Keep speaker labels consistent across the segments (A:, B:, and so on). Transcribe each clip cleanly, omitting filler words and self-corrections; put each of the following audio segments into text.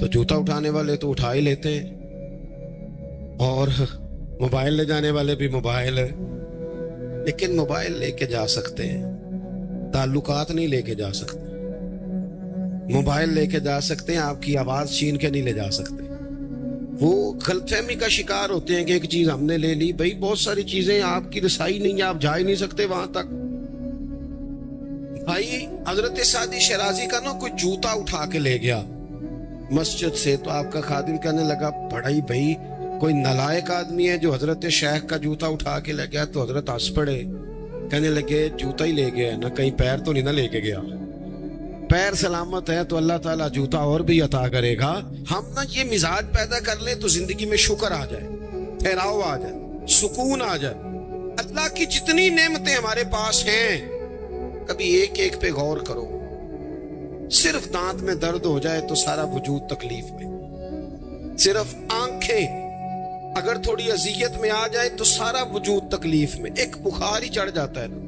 A: تو جوتا اٹھانے والے تو اٹھا ہی لیتے ہیں، اور موبائل لے جانے والے بھی موبائل ہے، لیکن موبائل لے کے جا سکتے ہیں، تعلقات نہیں لے کے جا سکتے۔ موبائل لے کے جا سکتے ہیں، آپ کی آواز چھین کے نہیں لے جا سکتے۔ وہ غلط فہمی کا شکار ہوتے ہیں کہ ایک چیز ہم نے لے لی، بھائی بہت ساری چیزیں آپ کی رسائی نہیں ہے، آپ جا ہی نہیں سکتے وہاں تک۔ بھائی حضرت سعدی شیرازی کا نا کوئی جوتا اٹھا کے لے گیا مسجد سے، تو آپ کا خادم کہنے لگا بڑا ہی بھائی کوئی نالائق آدمی ہے جو حضرت شیخ کا جوتا اٹھا کے لے گیا۔ تو حضرت ہنس پڑے، کہنے لگے جوتا ہی لے گیا نا، کہیں پیر تو نہیں نہ لے کے گیا؟ پیر سلامت ہے تو اللہ تعالیٰ جوتا اور بھی عطا کرے گا۔ ہم نا یہ مزاج پیدا کر لیں تو زندگی میں شکر آ جائے، ٹھہراؤ آ جائے، سکون آ جائے۔ اللہ کی جتنی نعمتیں ہمارے پاس ہیں، کبھی ایک ایک پہ غور کرو۔ صرف دانت میں درد ہو جائے تو سارا وجود تکلیف میں، صرف آنکھیں اگر تھوڑی اذیت میں آ جائے تو سارا وجود تکلیف میں، ایک بخار ہی چڑھ جاتا ہے نا،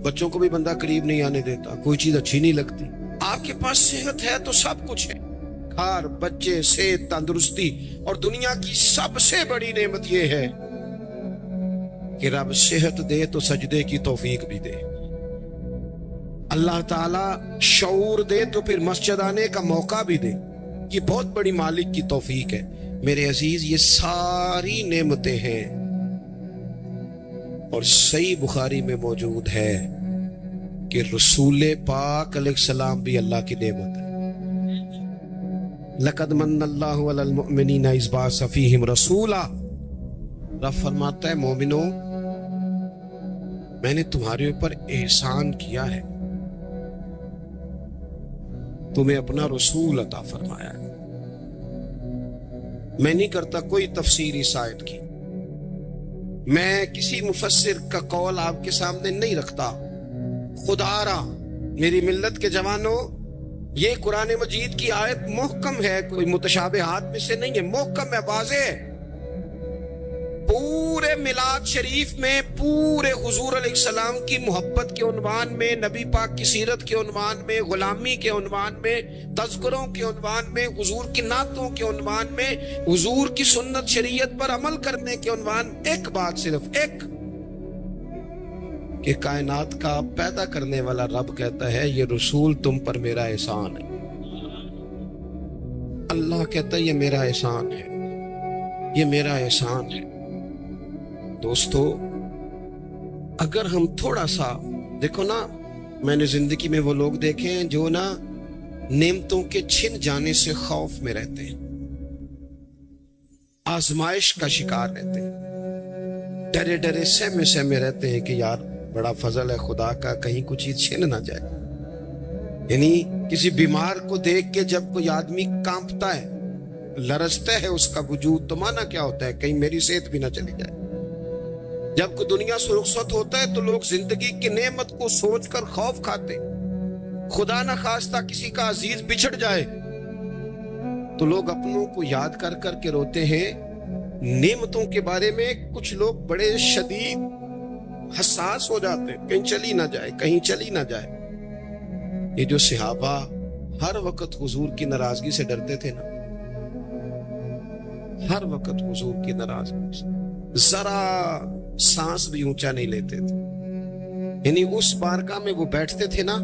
A: بچوں کو بھی بندہ قریب نہیں آنے دیتا، کوئی چیز اچھی نہیں لگتی۔ آپ کے پاس صحت ہے تو سب کچھ ہے، گھر، بچے، صحت، تندرستی، اور دنیا کی سب سے بڑی نعمت یہ ہے کہ رب صحت دے تو سجدے کی توفیق بھی دے، اللہ تعالیٰ شعور دے تو پھر مسجد آنے کا موقع بھی دے۔ یہ بہت بڑی مالک کی توفیق ہے میرے عزیز، یہ ساری نعمتیں ہیں۔ اور صحیح بخاری میں موجود ہے کہ رسول پاک علیہ السلام بھی اللہ کی نعمت ہے۔ لَقَدْ مَنَّ اللَّهُ عَلَى الْمُؤْمِنِينَ إِذْ بَعَثَ فِيهِمْ رَسُولًا، رب فرماتا ہے مومنو میں نے تمہارے اوپر احسان کیا ہے، تمہیں اپنا رسول عطا فرمایا ہے۔ میں نہیں کرتا کوئی تفسیر اس آیت کی، میں کسی مفسر کا قول آپ کے سامنے نہیں رکھتا، خدا را میری ملت کے جوانوں، یہ قرآن مجید کی آیت محکم ہے، کوئی متشابہات میں سے نہیں ہے، محکم ہے، واضح ہے۔ پورے میلاد شریف میں پورے حضور علیہ السلام کی محبت کے عنوان میں، نبی پاک کی سیرت کے عنوان میں، غلامی کے عنوان میں، تذکروں کے عنوان میں، حضور کی نعتوں کے عنوان میں، حضور کی سنت شریعت پر عمل کرنے کے عنوان، ایک بات صرف ایک، کہ کائنات کا پیدا کرنے والا رب کہتا ہے یہ رسول تم پر میرا احسان ہے۔ اللہ کہتا ہے یہ میرا احسان ہے، یہ میرا احسان ہے۔ دوستو اگر ہم تھوڑا سا دیکھو نا، میں نے زندگی میں وہ لوگ دیکھے ہیں جو نا نعمتوں کے چھن جانے سے خوف میں رہتے ہیں، آزمائش کا شکار رہتے ہیں، ڈرے ڈرے سہمے سہمے رہتے ہیں کہ یار بڑا فضل ہے خدا کا، کہیں کچھ چیز چھن نہ جائے۔ یعنی کسی بیمار کو دیکھ کے جب کوئی آدمی کانپتا ہے، لرزتا ہے اس کا وجود، تو مانا کیا ہوتا ہے کہیں میری صحت بھی نہ چلی جائے۔ جب کوئی دنیا سے رخصت ہوتا ہے تو لوگ زندگی کی نعمت کو سوچ کر خوف کھاتے، خدا نہ خواستہ کسی کا عزیز بچھڑ جائے تو لوگ اپنوں کو یاد کر کر کے روتے ہیں۔ نعمتوں کے بارے میں کچھ لوگ بڑے شدید حساس ہو جاتے ہیں، کہیں چلی نہ جائے، کہیں چلی نہ جائے۔ یہ جو صحابہ ہر وقت حضور کی ناراضگی سے ڈرتے تھے نا، ہر وقت حضور کی ناراضگی سے ذرا سانس بھی اونچا نہیں لیتے تھے۔ یعنی اس بارگاہ میں وہ بیٹھتے تھے نا،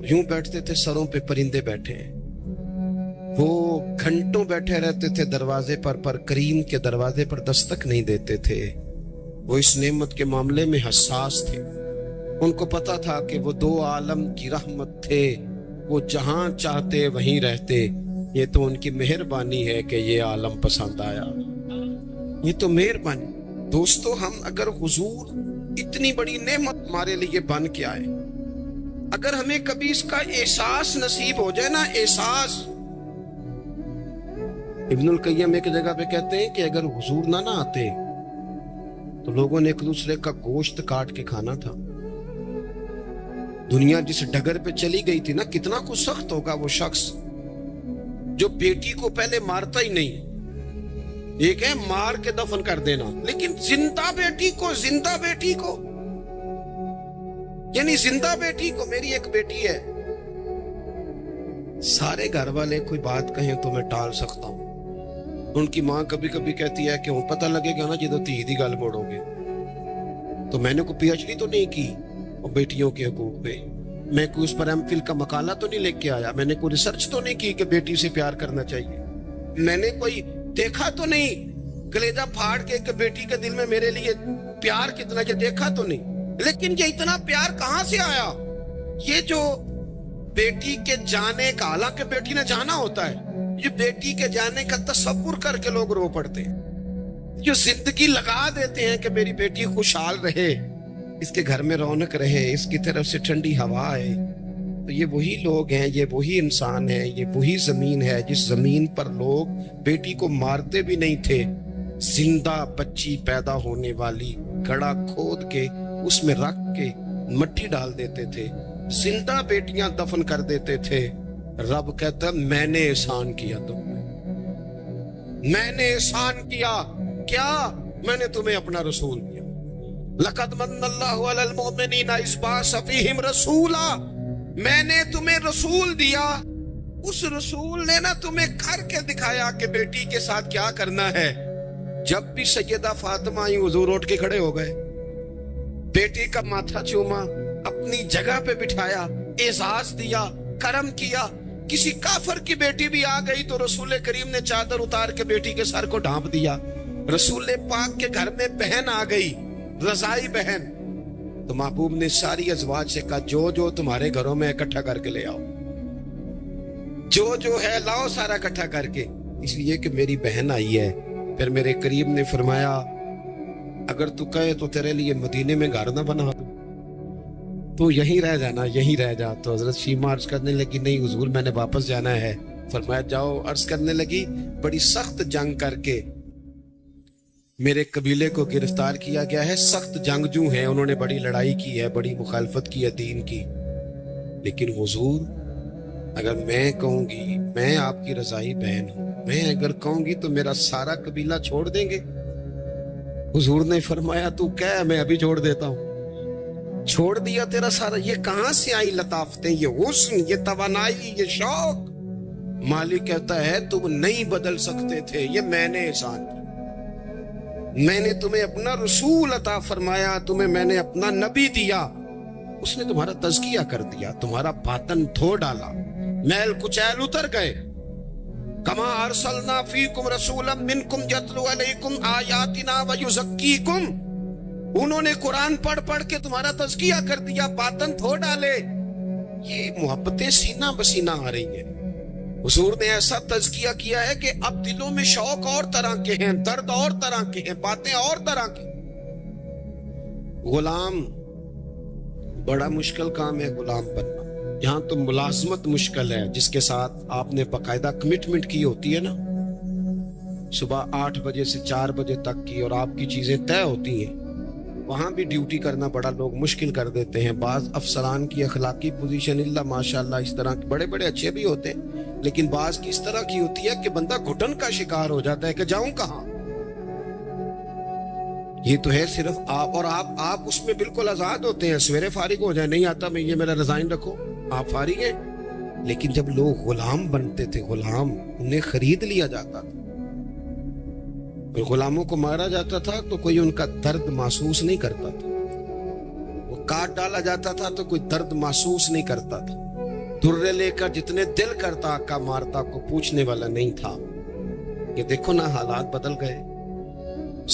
A: یوں بیٹھتے تھے سروں پہ پرندے بیٹھے ہیں، وہ گھنٹوں بیٹھے رہتے تھے دروازے پر کریم کے دروازے پر دستک نہیں دیتے تھے۔ وہ اس نعمت کے معاملے میں حساس تھے، ان کو پتا تھا کہ وہ دو عالم کی رحمت تھے، وہ جہاں چاہتے وہیں رہتے، یہ تو ان کی مہربانی ہے کہ یہ عالم پسند آیا، یہ تو مہربانی۔ دوستو ہم اگر حضور اتنی بڑی نعمت ہمارے لیے بن کے آئے، اگر ہمیں کبھی اس کا احساس نصیب ہو جائے نا، احساس، ابن القیم ایک جگہ پہ کہتے ہیں کہ اگر حضور نہ آتے تو لوگوں نے ایک دوسرے کا گوشت کاٹ کے کھانا تھا۔ دنیا جس ڈگر پہ چلی گئی تھی نا، کتنا کچھ سخت ہوگا وہ شخص جو بیٹی کو پہلے مارتا ہی نہیں، ایک ہے مار کے دفن کر دینا، لیکن زندہ بیٹی کو یعنی زندہ بیٹی کو، میری ایک بیٹی ہے سارے گھر والے کوئی بات کہیں تو میں ٹال سکتا ہوں. ان کی ماں کبھی کبھی کہتی ہے کہ پتہ لگے گا نا جدو دھی دی گل موڑو گے. تو میں نے کوئی پی ایچ ڈی تو نہیں کی بیٹیوں کے حقوق پہ, میں کوئی اس پر ایم فل کا مقالہ تو نہیں لکھ کے آیا, میں نے کوئی ریسرچ تو نہیں کی کہ بیٹی سے پیار کرنا چاہیے, میں نے کوئی دیکھا تو نہیں کلیجہ پھاڑ کے کہ بیٹی کے دل میں میرے لیے پیار کتنا, یہ دیکھا تو نہیں. لیکن یہ اتنا پیار کہاں سے آیا؟ یہ جو بیٹی کے جانے کا, حالانکہ بیٹی نے جانا ہوتا ہے, یہ بیٹی کے جانے کا تصور کر کے لوگ رو پڑتے ہیں, جو زندگی لگا دیتے ہیں کہ میری بیٹی خوشحال رہے, اس کے گھر میں رونق رہے, اس کی طرف سے ٹھنڈی ہوا آئے. تو یہ وہی لوگ ہیں, یہ وہی انسان ہیں, یہ وہی زمین ہے جس زمین پر لوگ بیٹی کو مارتے بھی نہیں تھے, زندہ بچی پیدا ہونے والی گڑھا کھود کے اس میں رکھ کے مٹی ڈال دیتے تھے, زندہ بیٹیاں دفن کر دیتے تھے. رب کہتا میں نے احسان کیا تم نے, میں نے احسان کیا. کیا؟ میں نے تمہیں اپنا رسول دیا. لَقَدْ مَنَّ اللَّهُ عَلَى الْمُؤْمِنِينَ إِذْ بَعَثَ فِيهِمْ رَسُولًا, میں نے تمہیں رسول دیا. اس رسول نے نا تمہیں کر کے دکھایا کہ بیٹی کے ساتھ کیا کرنا ہے. جب بھی سیدہ فاطمہ آئی حضور اٹھ کے کھڑے ہو گئے, بیٹی کا ماتھا چوما, اپنی جگہ پہ بٹھایا, اعزاز دیا, کرم کیا. کسی کافر کی بیٹی بھی آ گئی تو رسول کریم نے چادر اتار کے بیٹی کے سر کو ڈھانپ دیا. رسول پاک کے گھر میں بہن آ گئی, رضائی بہن, تو محبوب نے ساری ازواج سے کہا جو جو تمہارے گھروں میں اکٹھا کر کے لے آؤ, جو ہے لاؤ سارا اکٹھا کر کے, اس لیے کہ میری بہن آئی ہے. پھر میرے قریب نے فرمایا اگر تو کہے تو تیرے لیے مدینے میں گھر نہ بنا دوں, تو یہیں رہ جانا, یہیں رہ جا. تو حضرت شیمہ عرض کرنے لگی نہیں حضور میں نے واپس جانا ہے. فرمایا جاؤ. عرض کرنے لگی بڑی سخت جنگ کر کے میرے قبیلے کو گرفتار کیا گیا ہے, سخت جنگجو ہیں, انہوں نے بڑی لڑائی کی ہے, بڑی مخالفت کی ہے دین کی, لیکن حضور اگر میں کہوں گی میں آپ کی رضائی بہن ہوں, میں اگر کہوں گی تو میرا سارا قبیلہ چھوڑ دیں گے. حضور نے فرمایا تو کہہ میں ابھی چھوڑ دیتا ہوں. چھوڑ دیا تیرا سارا. یہ کہاں سے آئی لطافتیں, یہ حسن, یہ توانائی, یہ شوق؟ مالک کہتا ہے تم نہیں بدل سکتے تھے, یہ میں نے احسان کیا. میں نے تمہیں اپنا رسول عطا فرمایا, تمہیں میں نے اپنا نبی دیا, اس نے تمہارا تزکیہ کر دیا, تمہارا باطن دھو ڈالا, میل کچیل اتر گئے. کما ارسلنا فیکم رسولا منکم یتلو علیکم آیاتنا ویزکیکم, انہوں نے قرآن پڑھ پڑھ کے تمہارا تزکیہ کر دیا, باطن دھو ڈالے. یہ محبتیں سینہ بسینہ آ رہی ہیں. حضور نے ایسا تزکیہ کیا ہے کہ اب دلوں میں شوق اور طرح کے ہیں, درد اور طرح کے ہیں, باتیں اور طرح کی. غلام بڑا مشکل کام ہے غلام بننا. یہاں تو ملازمت مشکل ہے, جس کے ساتھ آپ نے باقاعدہ کمٹمنٹ کی ہوتی ہے نا, صبح 8 بجے سے 4 بجے تک کی, اور آپ کی چیزیں طے ہوتی ہیں. وہاں بھی ڈیوٹی کرنا بڑا لوگ مشکل کر دیتے ہیں. بعض افسران کی اخلاقی پوزیشن اللہ ماشاءاللہ اس طرح کے بڑے بڑے اچھے بھی ہوتے ہیں, لیکن بعض کی اس طرح کی ہوتی ہے کہ بندہ گھٹن کا شکار ہو جاتا ہے کہ جاؤں کہاں. یہ تو ہے صرف آپ, اور آپ اس میں بالکل آزاد ہوتے ہیں. سویرے فارغ ہو جائے, نہیں آتا میں یہ میرا ریزائن رکھو, آپ فارغ ہیں. لیکن جب لوگ غلام بنتے تھے, غلام انہیں خرید لیا جاتا تھا, غلاموں کو مارا جاتا تھا تو کوئی ان کا درد محسوس نہیں کرتا تھا, وہ کاٹ ڈالا جاتا تھا تو کوئی درد محسوس نہیں کرتا تھا. درے لے کر جتنے دل کرتا آقا مارتا, کو پوچھنے والا نہیں تھا. یہ دیکھو نا حالات بدل گئے.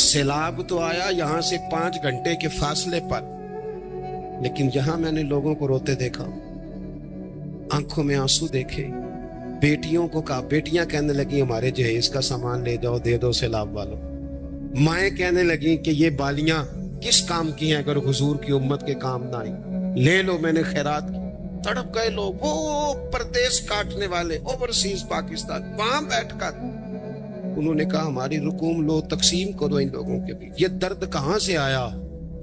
A: سیلاب تو آیا یہاں سے 5 گھنٹے کے فاصلے پر, لیکن یہاں میں نے لوگوں کو روتے دیکھا, آنکھوں میں آنسو دیکھے. بیٹیوں کو کہا, بیٹیاں کہنے لگی ہمارے جہیز کا سامان لے جاؤ, دے دو سیلاب والوں. مائیں کہنے لگی کہ یہ بالیاں کس کام کی ہیں اگر حضور کی امت کے کام نہ آئی, لے لو, میں نے خیرات کی. تڑپ گئے لوگ, وہ پردیس کاٹنے والے اوورسیز پاکستان, وہاں بیٹھ کر انہوں نے کہا ہماری رقوم لو, تقسیم کرو ان لوگوں کے بیچ. یہ درد کہاں سے آیا؟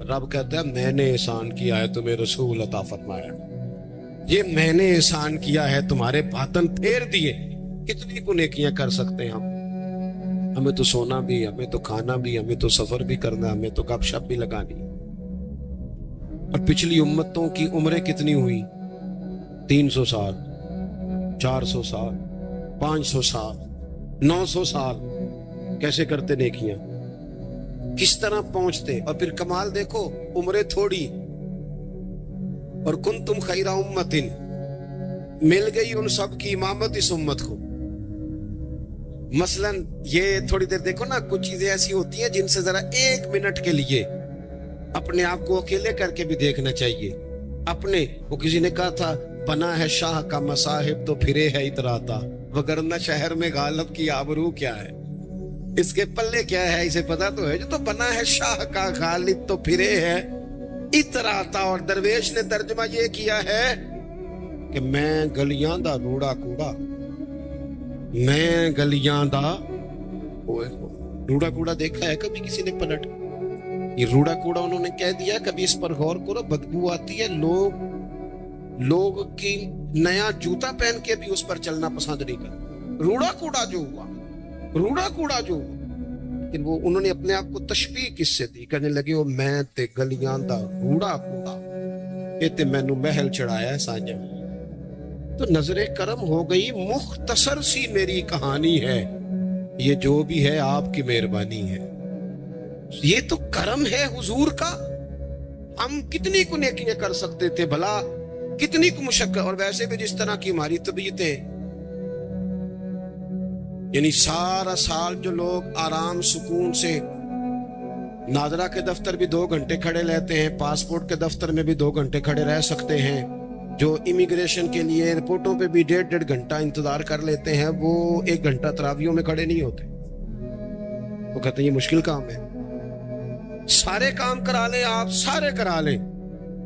A: رب کہتا ہے میں نے احسان کیا ہے, تمہیں رسول عطا فرمایا, یہ میں نے احسان کیا ہے, تمہارے باطن پھیر دیے. کتنی کو نیکیاں کر سکتے ہیں ہم, ہمیں تو سونا بھی, ہمیں تو کھانا بھی, ہمیں تو سفر بھی کرنا, ہمیں تو گپ شپ بھی لگانی. اور پچھلی امتوں کی عمریں کتنی ہوئی؟ 300 سال. 400 سال 500 سال 900 سال کیسے کرتے نیکیاں، کس طرح پہنچتے، اور پھر کمال دیکھو عمریں تھوڑی اور کنتم خیر امت، مل گئی ان سب کی امامت اس امت کو۔ مثلا یہ تھوڑی دیر دیکھو نا، کچھ چیزیں ایسی ہوتی ہیں جن سے ذرا 1 منٹ کے لیے اپنے آپ کو اکیلے کر کے بھی دیکھنا چاہیے۔ اپنے وہ کسی نے کہا تھا بنا ہے شاہ کا مصاحب تو پھرے ہے اتراتا، وگرنہ شہر میں غالب کی آبرو کیا ہے، اس کے پلے کیا ہے اسے پتا تو ہے، جو تو بنا ہے شاہ کا غالب تو پھرے ہے اتراتا۔ اور درویش نے ترجمہ یہ کیا ہے کہ میں گلیاں دا روڑا کوڑا، میں گلیاں دا روڑا کوڑا دیکھا ہے کبھی کسی نے پلٹ؟ یہ روڑا کوڑا انہوں نے کہہ دیا، کبھی اس پر غور کرو، بدبو آتی ہے، لوگ کی نیا جوتا پہن کے بھی اس پر چلنا پسند نہیں کرتے۔ روڑا کوڑا جو ہوا، روڑا کوڑا جو ہوا، لیکن وہ انہوں نے اپنے آپ کو تشبیہ کس سے دی، کہنے لگے وہ میں تے گلیاں دا روڑا کوڑا، یہ تے مینوں محل چڑھایا ہے سانجا۔ تو نظر کرم ہو گئی، مختصر سی میری کہانی ہے، یہ جو بھی ہے آپ کی مہربانی ہے۔ یہ تو کرم ہے حضور کا، ہم کتنی کو نیکیاں کر سکتے تھے بھلا، کتنی کو مشقت، اور ویسے بھی جس طرح کی ہماری طبیعتیں، یعنی سارا سال جو لوگ آرام سکون سے ناظرہ کے دفتر بھی 2 گھنٹے کھڑے رہتے ہیں، پاسپورٹ کے دفتر میں بھی 2 گھنٹے کھڑے رہ سکتے ہیں، جو امیگریشن کے لیے ایئرپورٹوں پہ بھی 1.5 گھنٹہ انتظار کر لیتے ہیں، وہ 1 گھنٹہ تراویحوں میں کھڑے نہیں ہوتے۔ وہ کہتے ہیں یہ مشکل کام ہے، سارے کام کرا لیں آپ، سارے کرا لیں،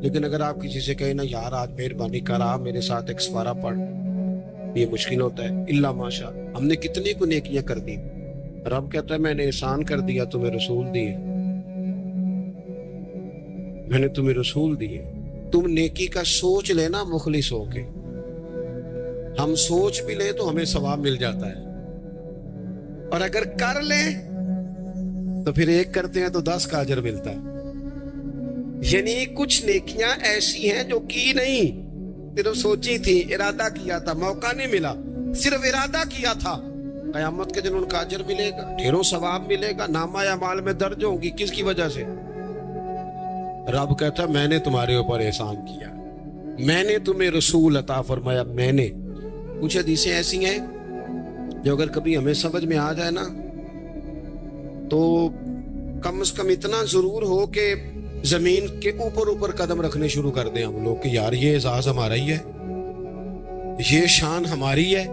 A: لیکن اگر آپ کسی سے کہیں نا یار آج مہربانی کر آپ میرے ساتھ ایک سپارہ پڑھ، یہ مشکل ہوتا ہے۔ اللہ ماشاء، ہم نے کتنی کو نیکیاں کر دی، رب کہتا ہے میں نے احسان کر دیا، تمہیں رسول دیے، میں نے تمہیں رسول دیے۔ تم نیکی کا سوچ لینا مخلص ہو کے، ہم سوچ بھی لیں تو ہمیں ثواب مل جاتا ہے، اور اگر کر لیں تو پھر 1 کرتے ہیں تو 10 کا اجر ملتا ہے۔ یعنی کچھ نیکیاں ایسی ہیں جو کی نہیں، صرف سوچی تھی، ارادہ کیا تھا، موقع نہیں ملا، صرف ارادہ کیا تھا، قیامت کے دن ان کا اجر ملے گا، ڈھیروں ثواب ملے گا، نامہ اعمال میں درج ہوں گی۔ کس کی وجہ سے؟ رب کہتا ہے میں نے تمہارے اوپر احسان کیا، میں نے تمہیں رسول عطا فرمایا، میں نے۔ کچھ حدیثیں ایسی ہیں جو اگر کبھی ہمیں سمجھ میں آ جائے نا تو کم از کم اتنا ضرور ہو کہ زمین کے اوپر قدم رکھنے شروع کر دیں ہم لوگ کہ یار یہ اعزاز ہمارا ہی ہے، یہ شان ہماری ہے۔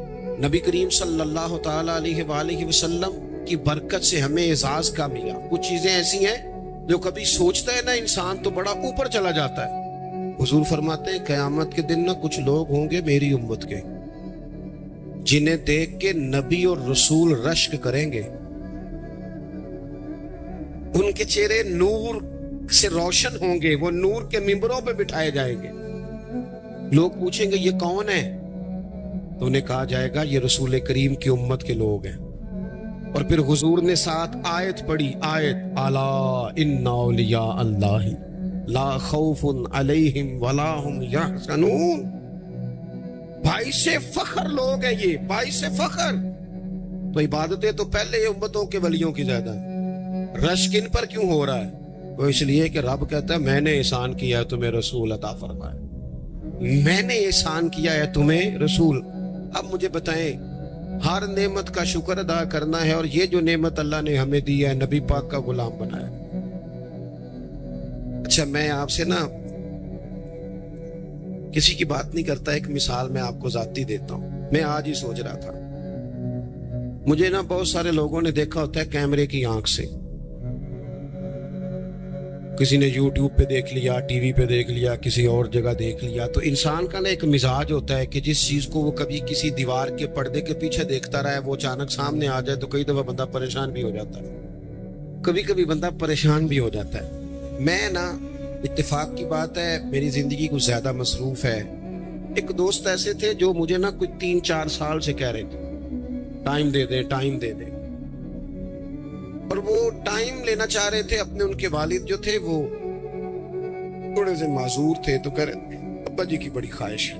A: نبی کریم صلی اللہ تعالی علیہ وآلہ وسلم کی برکت سے ہمیں اعزاز کا ملا۔ کچھ چیزیں ایسی ہیں جو کبھی سوچتا ہے نا انسان تو بڑا اوپر چلا جاتا ہے۔ حضور فرماتے ہیں قیامت کے دن نا کچھ لوگ ہوں گے میری امت کے، جنہیں دیکھ کے نبی اور رسول رشک کریں گے، ان کے چہرے نور سے روشن ہوں گے، وہ نور کے ممبروں پہ بٹھائے جائیں گے۔ لوگ پوچھیں گے یہ کون ہے؟ تو انہیں کہا جائے گا یہ رسول کریم کی امت کے لوگ ہیں۔ اور پھر حضور نے ساتھ آیت پڑھی، آیت الا ان اولیاء اللہ لا خوف علیہم ولا هم یحزنون۔ باعث فخر لوگ ہیں یہ، باعث فخر۔ تو عبادتیں تو پہلے امتوں کے ولیوں کی زیادہ ہیں، رشک ان پر کیوں ہو رہا ہے؟ وہ اس لیے کہ رب کہتا ہے میں نے احسان کیا ہے تمہیں رسول عطا فرمایا، میں نے احسان کیا ہے تمہیں رسول۔ اب مجھے بتائیں، ہر نعمت کا شکر ادا کرنا ہے، اور یہ جو نعمت اللہ نے ہمیں دی ہے، نبی پاک کا غلام بنایا۔ اچھا میں آپ سے نا کسی کی بات نہیں کرتا، ایک مثال میں آپ کو ذاتی دیتا ہوں۔ میں آج ہی سوچ رہا تھا، مجھے نا بہت سارے لوگوں نے دیکھا ہوتا ہے کیمرے کی آنکھ سے، کسی نے یوٹیوب پہ دیکھ لیا، ٹی وی پہ دیکھ لیا، کسی اور جگہ دیکھ لیا۔ تو انسان کا نا ایک مزاج ہوتا ہے کہ جس چیز کو وہ کبھی کسی دیوار کے پردے کے پیچھے دیکھتا رہا ہے، وہ اچانک سامنے آ جائے تو کئی دفعہ بندہ پریشان بھی ہو جاتا ہے، کبھی بندہ پریشان بھی ہو جاتا ہے۔ میں نا اتفاق کی بات ہے میری زندگی کچھ زیادہ مصروف ہے، ایک دوست ایسے تھے جو مجھے نا کچھ 3-4 سال سے کہہ رہے تھے ٹائم دے دیں، ٹائم دے دیں، اور وہ ٹائم لینا چاہ رہے تھے۔ اپنے ان کے والد جو تھے وہ تھوڑے سے معذور تھے، تو کہہ رہے ابا جی کی بڑی خواہش ہے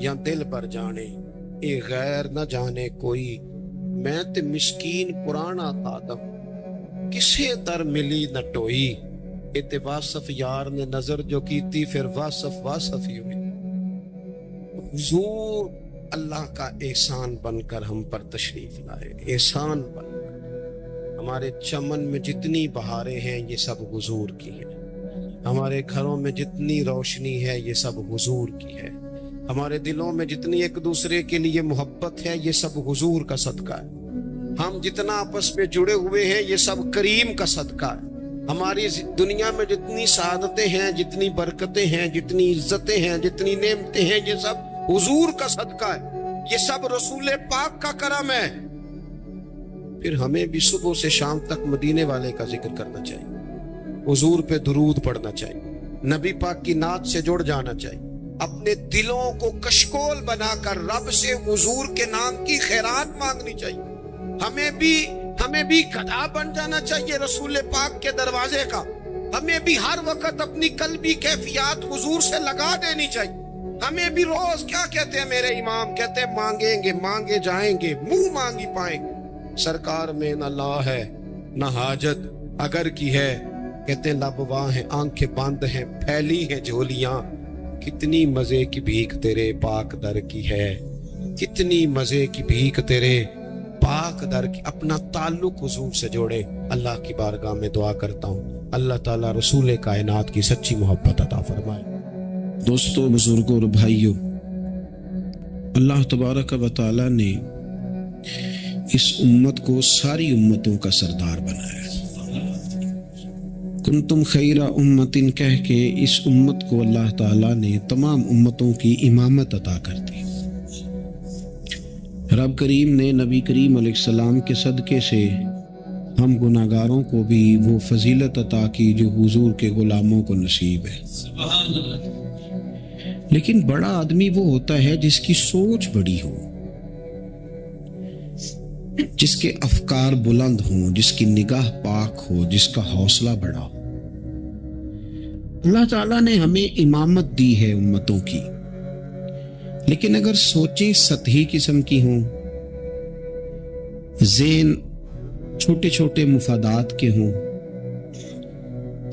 A: یا دل بر جانے اے غیر نہ جانے کوئی میں تے مسکین پرانا خادم کسے در ملی نہ ٹوئی اے تے واصف یار نے نظر جو کیتی پھر واصف ہی ہوئی۔ حضور اللہ کا احسان بن کر ہم پر تشریف لائے، احسان بن کر۔ ہمارے چمن میں جتنی بہاریں ہیں یہ سب حضور کی ہیں، ہمارے گھروں میں جتنی روشنی ہے یہ سب حضور کی ہے، ہمارے دلوں میں جتنی ایک دوسرے کے لیے محبت ہے یہ سب حضور کا صدقہ ہے، ہم جتنا آپس میں جڑے ہوئے ہیں یہ سب کریم کا صدقہ ہے، ہماری دنیا میں جتنی سعادتیں ہیں، جتنی برکتیں ہیں، جتنی عزتیں ہیں، جتنی نعمتیں ہیں یہ سب حضور کا صدقہ ہے، یہ سب رسول پاک کا کرم ہے۔ پھر ہمیں بھی صبح سے شام تک مدینے والے کا ذکر کرنا چاہیے، حضور پہ درود پڑھنا چاہیے، نبی پاک کی نعت سے جڑ جانا چاہیے، اپنے دلوں کو کشکول بنا کر رب سے حضور کے نام کی خیرات مانگنی چاہیے، ہمیں بھی گدھا بن جانا چاہیے رسول پاک کے دروازے کا، ہمیں بھی ہر وقت اپنی قلبی کیفیات حضور سے لگا دینی چاہیے، ہمیں بھی روز کیا کہتے ہیں میرے امام، کہتے ہیں مانگیں گے مانگے جائیں گے منہ مانگی پائیں گے، سرکار میں نہ لا ہے نہ حاجت اگر کی ہے، کہتے ہیں لب واں ہیں آنکھیں بند ہیں پھیلی ہیں جھولیاں، کتنی مزے کی بھیک تیرے پاک در کی ہے، کتنی مزے کی بھیک تیرے پاک در کی۔ اپنا تعلق حضور سے جوڑے، اللہ کی بارگاہ میں دعا کرتا ہوں اللہ تعالیٰ رسول کائنات کی سچی محبت عطا فرمائے۔
B: دوستو، بزرگوں اور بھائیوں، اللہ تبارک و تعالیٰ نے اس امت کو ساری امتوں کا سردار بنایا، کنتم خیر امت کہہ کے اس امت کو اللہ تعالیٰ نے تمام امتوں کی امامت عطا کر دی۔ رب کریم نے نبی کریم علیہ السلام کے صدقے سے ہم گناہگاروں کو بھی وہ فضیلت عطا کی جو حضور کے غلاموں کو نصیب ہے۔ لیکن بڑا آدمی وہ ہوتا ہے جس کی سوچ بڑی ہو، جس کے افکار بلند ہوں، جس کی نگاہ پاک ہو، جس کا حوصلہ بڑا ہو۔ اللہ تعالیٰ نے ہمیں امامت دی ہے امتوں کی، لیکن اگر سوچیں سطحی قسم کی ہوں، ذہن چھوٹے چھوٹے مفادات کے ہوں،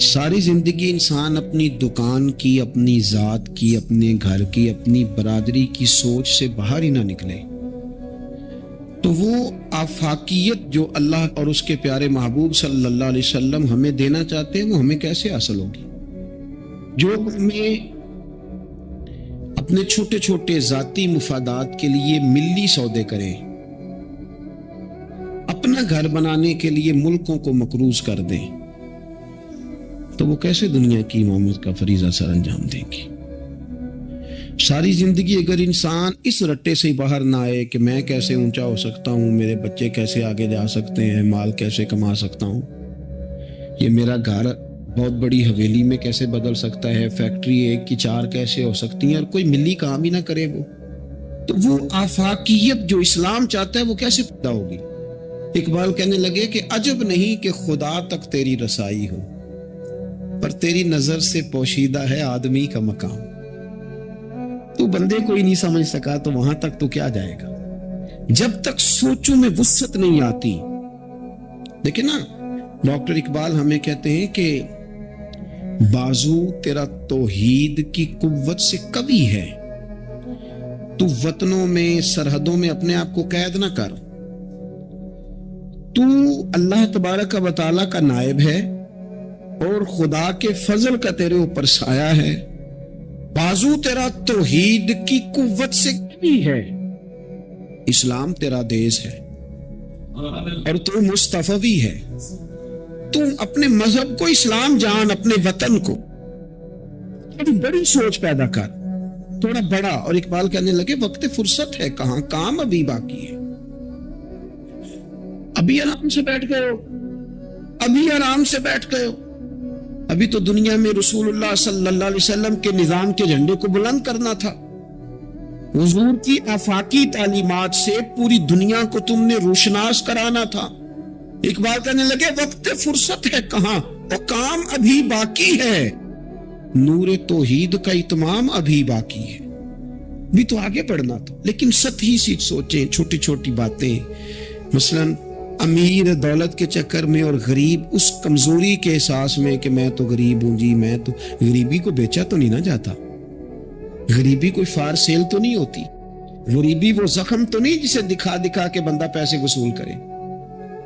B: ساری زندگی انسان اپنی دکان کی، اپنی ذات کی، اپنے گھر کی، اپنی برادری کی سوچ سے باہر ہی نہ نکلے، تو وہ آفاقیت جو اللہ اور اس کے پیارے محبوب صلی اللہ علیہ وسلم ہمیں دینا چاہتے ہیں وہ ہمیں کیسے حاصل ہوگی؟ جو ہمیں اپنے چھوٹے چھوٹے ذاتی مفادات کے لیے ملی سودے کریں، اپنا گھر بنانے کے لیے ملکوں کو مقروض کر دیں، تو وہ کیسے دنیا کی امامت کا فریضہ سر انجام دیں گی؟ ساری زندگی اگر انسان اس رٹے سے باہر نہ آئے کہ میں کیسے اونچا ہو سکتا ہوں، میرے بچے کیسے آگے جا سکتے ہیں، مال کیسے کما سکتا ہوں، یہ میرا گھر بہت بڑی حویلی میں کیسے بدل سکتا ہے، فیکٹری 1 کی 4 کیسے ہو سکتی ہیں، اور کوئی ملی کام ہی نہ کرے تو وہ آفاقیت جو اسلام چاہتا ہے وہ کیسے پیدا ہوگی؟ اقبال کہنے لگے کہ عجب نہیں کہ خدا تک تیری رسائی ہو، پر تیری نظر سے پوشیدہ ہے آدمی کا مقام۔ تو بندے کو ہی نہیں سمجھ سکا تو وہاں تک تو کیا جائے گا؟ جب تک سوچوں میں وسعت نہیں آتی۔ دیکھیں نا، ڈاکٹر اقبال ہمیں کہتے ہیں کہ بازو تیرا توحید کی قوت سے کبھی ہے، تو وطنوں میں سرحدوں میں اپنے آپ کو قید نہ کر، تو اللہ تبارک و تعالیٰ کا نائب ہے اور خدا کے فضل کا تیرے اوپر سایہ ہے، بازو تیرا توحید کی قوت سے کبھی ہے، اسلام تیرا دیس ہے اور تو مصطفی ہے، تو اپنے مذہب کو اسلام جان، اپنے وطن کو بڑی سوچ پیدا کر، تھوڑا بڑا۔ اور اقبال کہنے لگے وقت فرصت ہے کہاں، کام ابھی باقی ہے، ابھی آرام سے بیٹھ گئے ہو، ابھی تو دنیا میں رسول اللہ صلی اللہ علیہ وسلم کے نظام کے جھنڈے کو بلند کرنا تھا، حضور کی آفاقی تعلیمات سے پوری دنیا کو تم نے روشناس کرانا تھا۔ اقبال کہنے لگے وقت فرصت ہے کہاں اور کام ابھی باقی ہے، نور توحید کا اتمام ابھی باقی ہے، بھی تو آگے بڑھنا تھا. لیکن سطحی سی سوچیں, چھوٹی چھوٹی باتیں, مثلاً امیر دولت کے چکر میں اور غریب اس کمزوری کے احساس میں کہ میں تو غریب ہوں جی, میں تو, غریبی کو بیچا تو نہیں نہ جاتا, غریبی کوئی فار سیل تو نہیں ہوتی, غریبی وہ زخم تو نہیں جسے دکھا دکھا کے بندہ پیسے وصول کرے.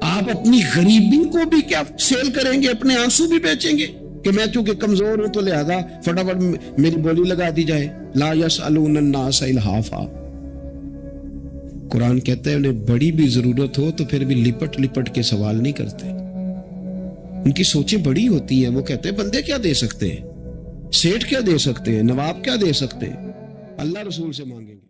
B: آپ اپنی غریبی کو بھی کیا سیل کریں گے, اپنے آنسو بھی بیچیں گے کہ میں چونکہ کمزور ہوں تو لہذا فٹافٹ میری بولی لگا دی جائے. لا یسألون الناس الحافا. قرآن کہتا ہے انہیں بڑی بھی ضرورت ہو تو پھر بھی لپٹ لپٹ کے سوال نہیں کرتے, ان کی سوچیں بڑی ہوتی ہیں. وہ کہتے ہیں بندے کیا دے سکتے ہیں, سیٹھ کیا دے سکتے ہیں, نواب کیا دے سکتے ہیں, اللہ رسول سے مانگیں گے.